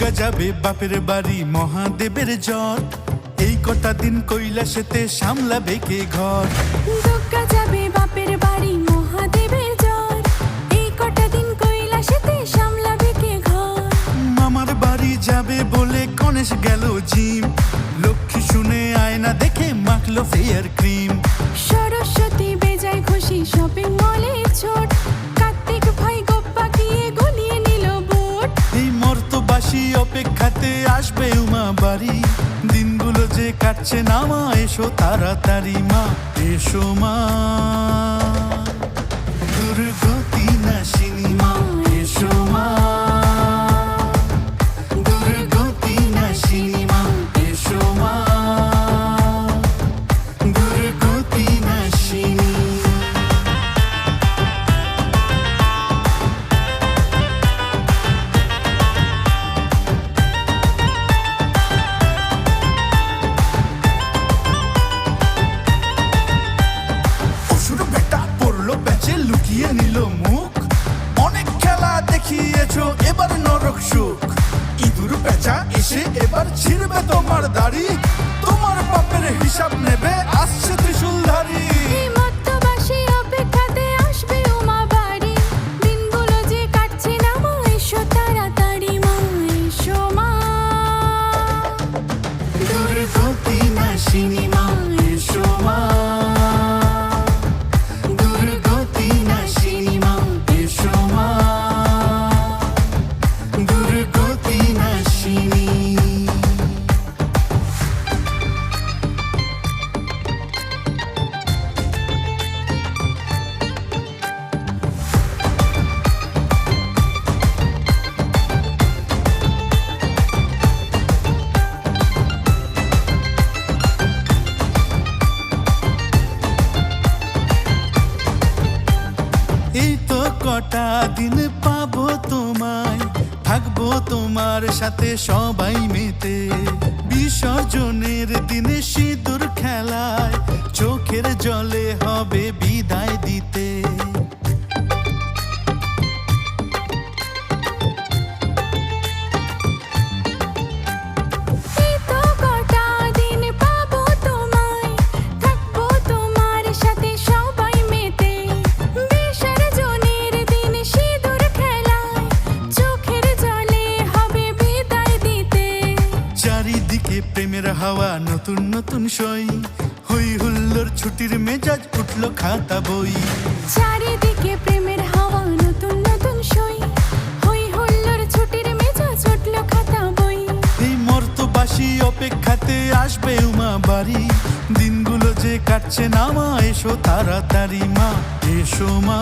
দুর্গা যাবে বাপের বাড়ি মহাদেবের জ্বর, এই কটা দিন কৈলাসেতে সামলাবে কে ঘর। দুর্গা যাবে বাপের বাড়ি মহাদেবের জ্বর, এই কটা দিন কৈলাসেতে সামলাবে কে ঘর। মামার বাড়ি যাবে বলে গণেশ গেল জিম, লক্ষ্মী শুনে আয়না দেখে মাখলো ফেয়ার ক্রিম। সরস্বতী বেজায় খুশি শপিং মলে ছোট, কার্তিক ভাই গোপ্পা গিয়ে গলিয়ে নিল বুট। এই মর্তবাসী অপেক্ষাতে আসবে উমা বাড়ি, দিনগুলো যে কাটছে না মা এসো তাড়াতাড়ি মা এসো মা। দুর্গতি নাশিনী মা এসো মা, দুর্গতি নাশিনী মা এসো মা, দুর্গতি নাশিনী। অসুর বেটা পড়লো প্যাচে লুকিয়ে নিল মুখ, অনেক খেলা দেখিয়েছো এবার নরক সুখ। ইঁদুর পেঁচা এসে এবার ছিঁড়বে তোমার দাড়ি, তোমার পাপের হিসাব নেবে আসছে ত্রিশূলধারী। এই মর্তবাসী অপেক্ষাতে আসবে উমা বাড়ি, দিনগুলো যে কাটছে না মা এসো তাড়াতাড়ি মা এসো মা। দুর্গতি নাশিনী মা এসো মা, দুর্গতি নাশিনী মা এসো মা, দুর্গতি নাশিনী। এই তো কটা দিন পাবো তোমায়, থাকবো তোমার সাথে সবাই মেতে। বিসর্জনের দিনে সিঁদুর খেলায় চোখের জলে হবে বিদায় দিতে। এই তো কটা দিন পাবো তোমায়, থাকবো তোমার সাথে সবাই মেতে। বিসর্জনের দিন সিঁদুর খেলায় চোখের জলে হবে বিদায় দিতে। চারিদিকে প্রেমের হাওয়া নতুন নতুন সই, হই হুল্লোর ছুটির মেজাজ উঠলো খাতা বই। চারিদিকে প্রেমের হাওয়া নতুন নতুন সই, হই হুল্লোড় ছুটির মেজাজ উঠলো খাতা বই। এই মর্তবাসী অপেক্ষাতে আসবে উমা বাড়ি, দিনগুলো যে কাটছে না মা এসো তাড়াতাড়ি মা এসো মা।